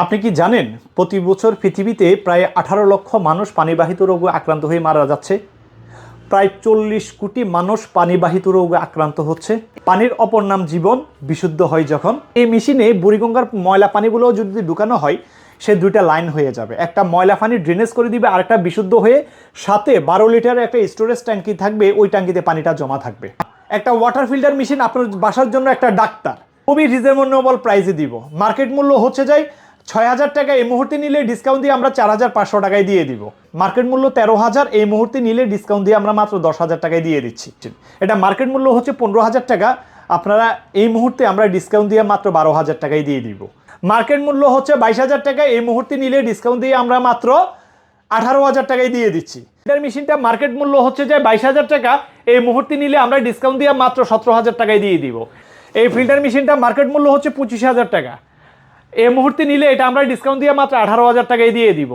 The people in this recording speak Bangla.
আপনি কি জানেন প্রতি বছর পৃথিবীতে প্রায় 18 লক্ষ মানুষ পানিবাহিত রোগে আক্রান্ত হয়ে মারা যাচ্ছে। প্রায় 40 কোটি মানুষ পানিবাহিত রোগে আক্রান্ত হচ্ছে। পানির অপর নাম জীবন। বিশুদ্ধ হয় যখন এই মেশিনে বুড়িগঙ্গার ময়লা পানিগুলো যদি ঢুকানো হয়, সে দুইটা লাইন হয়ে যাবে। একটা ময়লা পানি ড্রেনেজ করে দিবে, আর একটা বিশুদ্ধ হয়ে সাথে 12 লিটারের একটা স্টোরেজ ট্যাঙ্কি থাকবে, ওই ট্যাঙ্কিতে পানিটা জমা থাকবে। একটা ওয়াটার ফিল্টার মেশিন আপনার বাসার জন্য একটা ডাক্তার। খুবই রিজনেবল প্রাইসে দিব। মার্কেট মূল্য হচ্ছে যাই 6,000 টাকা, এই মুহূর্তে নিলে ডিসকাউন্ট দিয়ে আমরা 4,500 টাকায় দিয়ে দিব। মার্কেট মূল্য 13,000, এই মুহূর্তে নিলে ডিসকাউন্ট দিয়ে আমরা মাত্র 10,000 টাকায় দিয়ে দিচ্ছি। এটা মার্কেট মূল্য হচ্ছে 15,000 টাকা, আপনারা এই মুহূর্তে আমরা ডিসকাউন্ট দিয়ে মাত্র 12,000 টাকায় দিয়ে দিব। মার্কেট মূল্য হচ্ছে 22,000 টাকা, এই মুহূর্তে নিলে ডিসকাউন্ট দিয়ে আমরা মাত্র 18,000 টাকায় দিয়ে দিচ্ছি। এটার মেশিনটা মার্কেট মূল্য হচ্ছে যে 22,000 টাকা, এই মুহূর্তে নিলে আমরা ডিসকাউন্ট দিয়ে মাত্র 17,000 টাকায় দিয়ে দিব। এই ফিল্টার মেশিনটা মার্কেট মূল্য হচ্ছে 25,000 টাকা, এই মুহূর্তে নিলে এটা আমরা ডিসকাউন্ট দিয়ে মাত্র 18,000 টাকায় দিয়ে দিব।